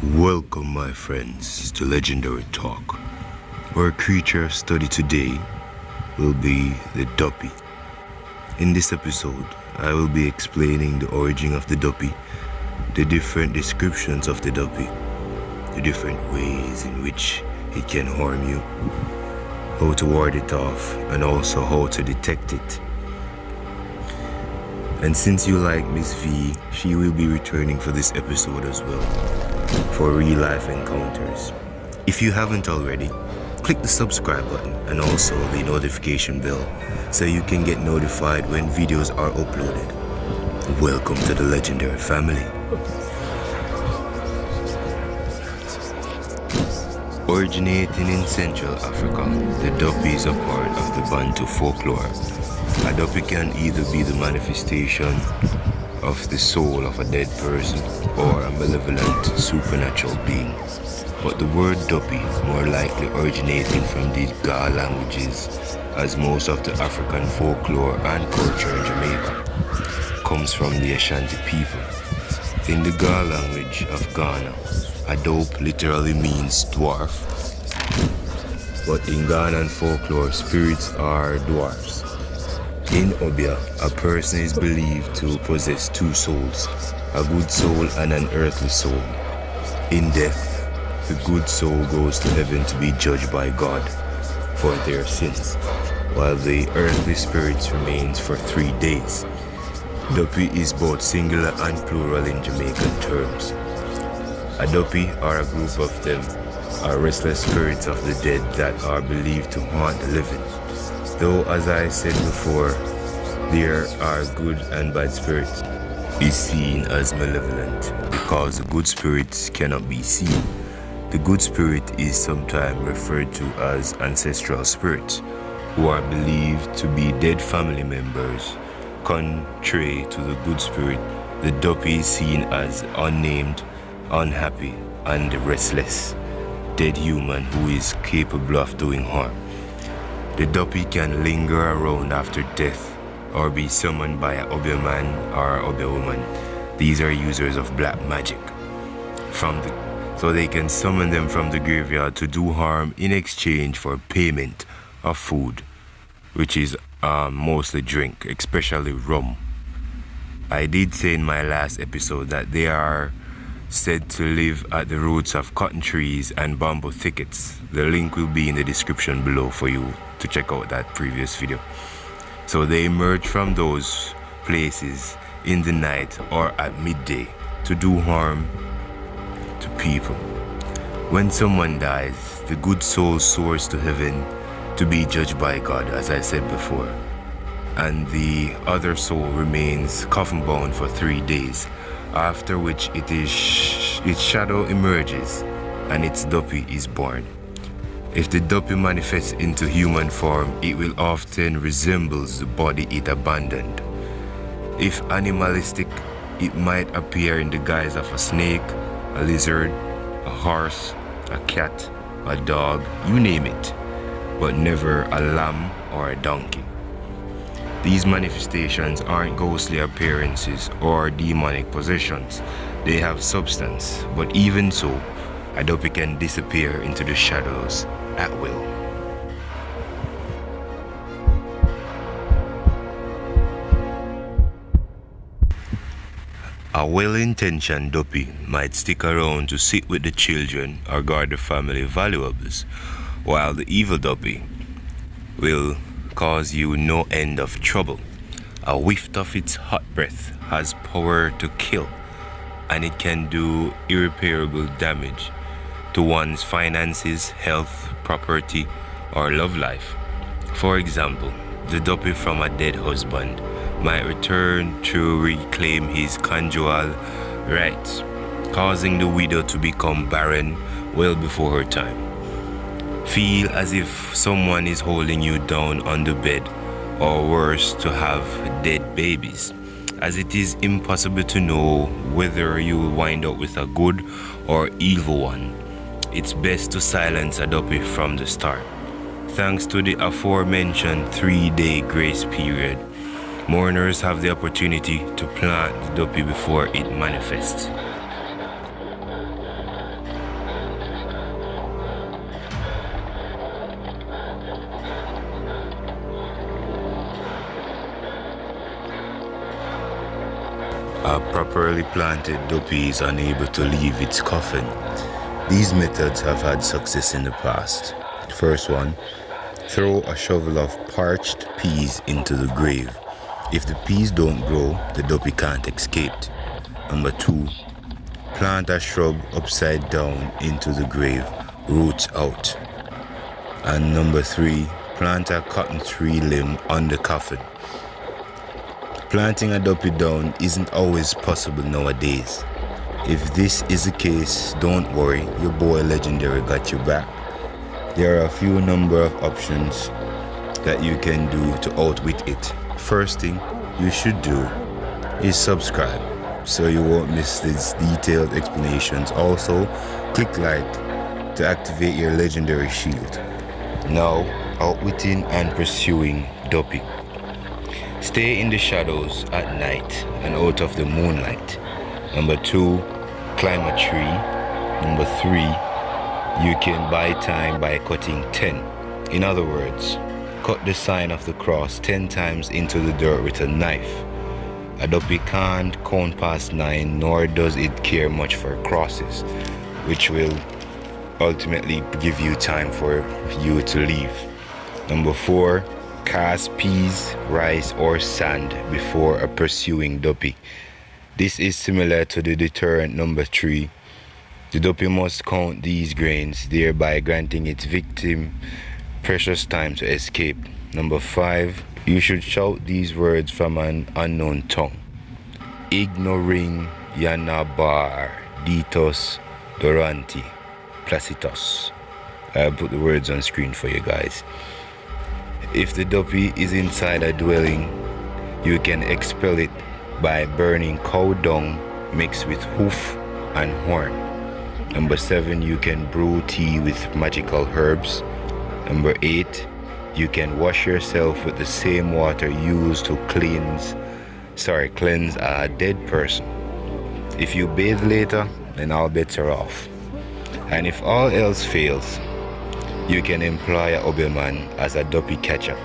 Welcome, my friends, to Legendary Talk. Our creature study today will be the Duppy. In this episode, I will be explaining the origin of the Duppy, the different descriptions of the Duppy, the different ways in which it can harm you, how to ward it off, and also how to detect it. And since you like Miss V, she will be returning for this episode as well, for real life encounters. If you haven't already, click the subscribe button and also the notification bell so you can get notified when videos are uploaded. Welcome to the Legendary family. Originating in Central Africa, the Duppy is a part of the Bantu folklore. A Duppy can either be the manifestation of the soul of a dead person or a malevolent supernatural being. But the word Duppy, more likely originating from the Ga languages, as most of the African folklore and culture in Jamaica comes from the Ashanti people. In the Ga language of Ghana, a dope literally means dwarf, but in Ghanaian folklore, spirits are dwarfs. In Obia, a person is believed to possess two souls, a good soul and an earthly soul. In death, the good soul goes to heaven to be judged by God for their sins, while the earthly spirits remains for 3 days. Duppy is both singular and plural in Jamaican terms. A Duppy, or a group of them, are restless spirits of the dead that are believed to haunt the living. Though, as I said before, there are good and bad spirits, is seen as malevolent because the good spirits cannot be seen. The good spirit is sometimes referred to as ancestral spirits, who are believed to be dead family members. Contrary to the good spirit, the Duppy is seen as unnamed, unhappy, and restless, dead human who is capable of doing harm. The Duppy can linger around after death or be summoned by an Obia man or Obia woman. These are users of black magic. So they can summon them from the graveyard to do harm in exchange for payment of food, which is mostly drink, especially rum. I did say in my last episode that they are said to live at the roots of cotton trees and bamboo thickets. The link will be in the description below for you to check out that previous video. So they emerge from those places in the night or at midday to do harm to people. When someone dies, the good soul soars to heaven to be judged by God, as I said before, and the other soul remains coffin bound for 3 days, after which its shadow emerges and its Duppy is born. If the Duppy manifests into human form, it will often resemble the body it abandoned. If animalistic, it might appear in the guise of a snake, a lizard, a horse, a cat, a dog, you name it, but never a lamb or a donkey. These manifestations aren't ghostly appearances or demonic possessions. They have substance, but even so, a Duppy can disappear into the shadows at will. A well-intentioned Duppy might stick around to sit with the children or guard the family valuables, while the evil Duppy will cause you no end of trouble. A whiff of its hot breath has power to kill, and it can do irreparable damage to one's finances, health, property, or love life. For example, the Duppy from a dead husband might return to reclaim his conjugal rights, causing the widow to become barren well before her time. Feel as if someone is holding you down on the bed, or worse, to have dead babies, as it is impossible to know whether you will wind up with a good or evil one. It's best to silence a Duppy from the start. Thanks to the aforementioned 3-day grace period, mourners have the opportunity to plant the Dupy before it manifests. A properly planted Dupy is unable to leave its coffin. These methods have had success in the past. First one, throw a shovel of parched peas into the grave. If the peas don't grow, the Dupy can't escape. Number 2, plant a shrub upside down into the grave, roots out. And number 3, plant a cotton tree limb on the coffin. Planting a Dupy down isn't always possible nowadays. If this is the case, don't worry, your boy Legendary got your back. There are a few number of options that you can do to outwit it. First thing you should do is subscribe so you won't miss these detailed explanations. Also, click like to activate your Legendary shield. Now, outwitting and pursuing Dupy. Stay in the shadows at night and out of the moonlight. Number 2, climb a tree. Number 3, you can buy time by cutting 10. In other words, cut the sign of the cross 10 times into the dirt with a knife. A Dupy can't count past 9, nor does it care much for crosses, which will ultimately give you time for you to leave. Number 4, cast peas, rice or sand before a pursuing Dupy. This is similar to the deterrent number 3. The Dupy must count these grains, thereby granting its victim precious time to escape. Number 5, you should shout these words from an unknown tongue. Ignoring Yanabar Ditos Doranti Placitos. I'll put the words on screen for you guys. If the Dupy is inside a dwelling, you can expel it by burning cow dung mixed with hoof and horn. Number 7, you can brew tea with magical herbs. Number 8, you can wash yourself with the same water used to cleanse a dead person. If you bathe later, then all bets are off. And if all else fails, you can employ a Obeman as a Dupy catcher.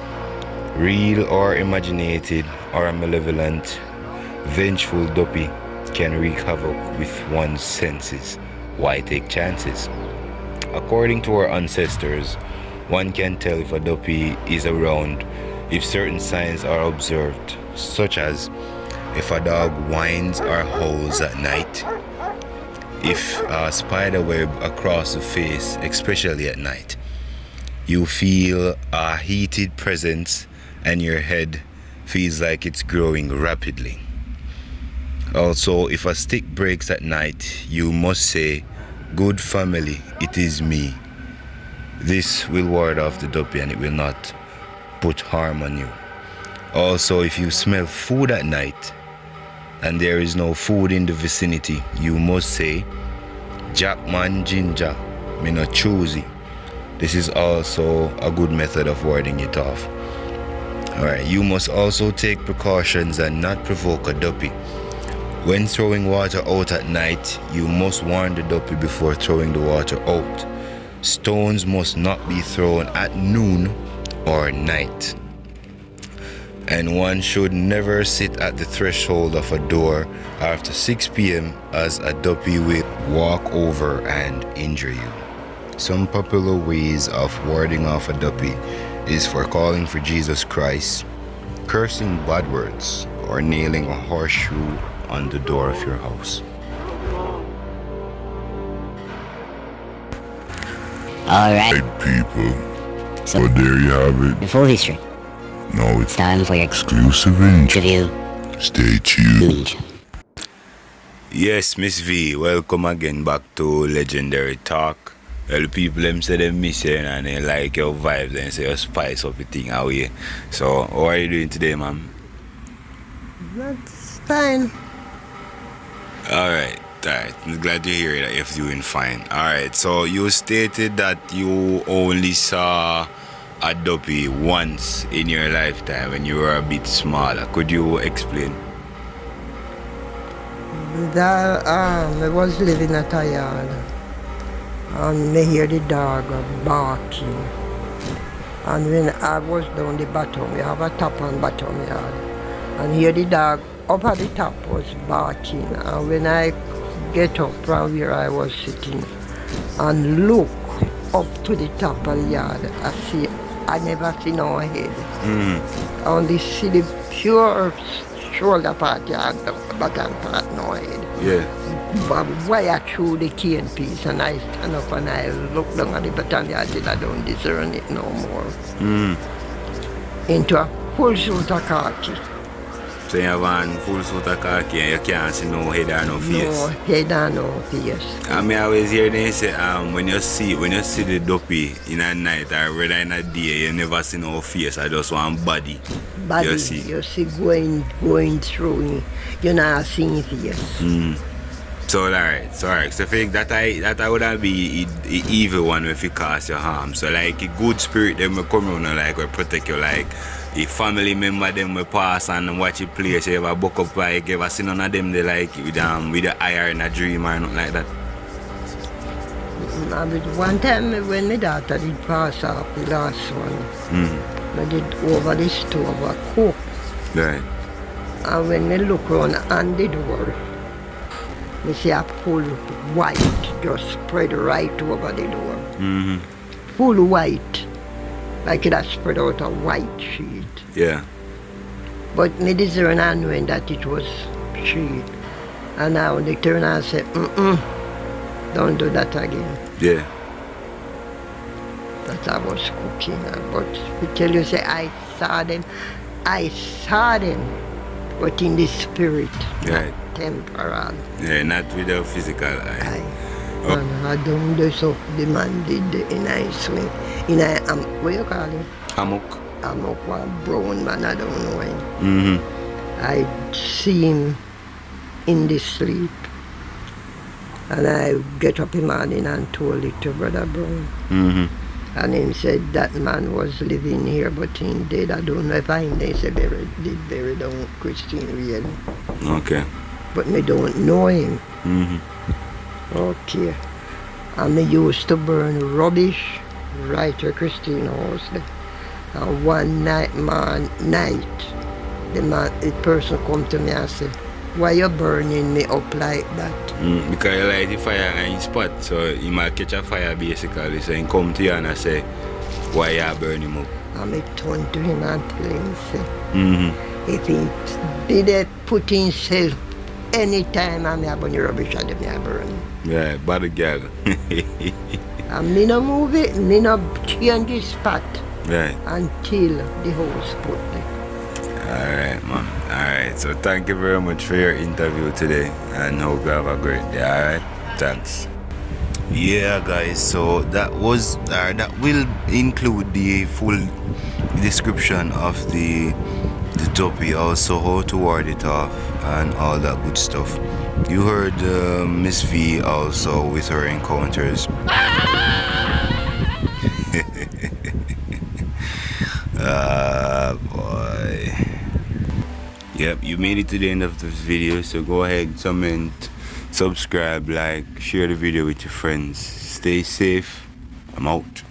Real or imaginated or malevolent, vengeful Dupy can wreak havoc with one's senses. Why take chances? According to our ancestors, one can tell if a Dupy is around if certain signs are observed, such as if a dog whines or howls at night, if a spider web across the face, especially at night, you feel a heated presence and your head feels like it's growing rapidly. Also, if a stick breaks at night, you must say, "Good family, it is me." This will ward off the Dupy and it will not put harm on you. Also, if you smell food at night and there is no food in the vicinity, you must say, "Jackman ginger, me no choosy." This is also a good method of warding it off. Alright, you must also take precautions and not provoke a Dupy. When throwing water out at night, you must warn the Dupy before throwing the water out. Stones must not be thrown at noon or night. And one should never sit at the threshold of a door after 6 p.m. as a Dupy will walk over and injure you. Some popular ways of warding off a Dupy is for calling for Jesus Christ, cursing bad words, or nailing a horseshoe on the door of your house. Alright, people. so There you have it. the full history. Now it's Time for your exclusive interview. interview. Stay tuned. Yes, Miss V, welcome again back to Legendary Talk. Well, people them say they miss you and they like your vibes and say you spice up the thing out here. So, how are you doing today, ma'am? That's fine. Alright. I'm glad to hear that you're doing fine. Alright, so you stated that you only saw a Dupy once in your lifetime when you were a bit smaller. Could you explain? I was living at a yard and I hear the dog barking. And when I was down the bottom, we have a top and bottom yard, and hear the dog up at the top was barking, and when I get up from where I was sitting and look up to the top of the yard, I never see no head. I only see the pure shoulder part and the bottom part, no head. Yeah. But wire through the cane piece, and I stand up and I look down at the battalion till I don't discern it no more. Into a full suit of khaki. So you have on full suit of khaki and you can't see no head or no face? No head and no face. I mean, I always hear them say, when you see the Duppy in a night or whether in a day, you never see no face, I just want body. Body, You see going through, you're not seeing face. So alright. So I think that would be the evil one if you cause your harm. So like a good spirit them will come around and like will protect you, like a family member them will pass and watch you play, so you ever buck up like you ever see none of them they like with the eye in a dream or nothing like that. One time when my daughter did pass off the last one, I did over the stove a cook. Right. And when I look around on the door, I see a full white just spread right over the door. Full white, like it has spread out a white sheet. Yeah. But me discern and knowing that it was sheet. And now they turn and say, don't do that again. Yeah. That I was cooking. But to tell you, say I saw them, but in the spirit, Right. not temporal. Yeah, not with the physical eye. And I don't do so the man did in a swing. In a, what you call it? Hammock. Hammock, one brown man, I don't know him. I see him in the sleep. And I get up in the morning and told it to Brother Brown. And he said that man was living here, but he dead. I don't know if I they said did bury down Christine really. Okay. But me don't know him. Okay. And me used to burn rubbish right to Christine house there. And one night, the person come to me and said, why you burning me up like that? Because you light the fire in spot, so you might catch a fire basically. So he come to you and I say, why you burn him up? And I turned to him and tell him, say, if he did put himself anytime I'm burn the rubbish and me burn. Yeah, bad girl. And me no move it, me no change the spot Right. until the house put there. Alright, man. Alright, so thank you very much for your interview today and hope you have a great day. Alright, thanks. Yeah, guys, so that will include the full description of the Dupy, also how to ward it off and all that good stuff. You heard Miss V also with her encounters. Boy. Yep, you made it to the end of this video, so go ahead, comment, subscribe, like, share the video with your friends. Stay safe. I'm out.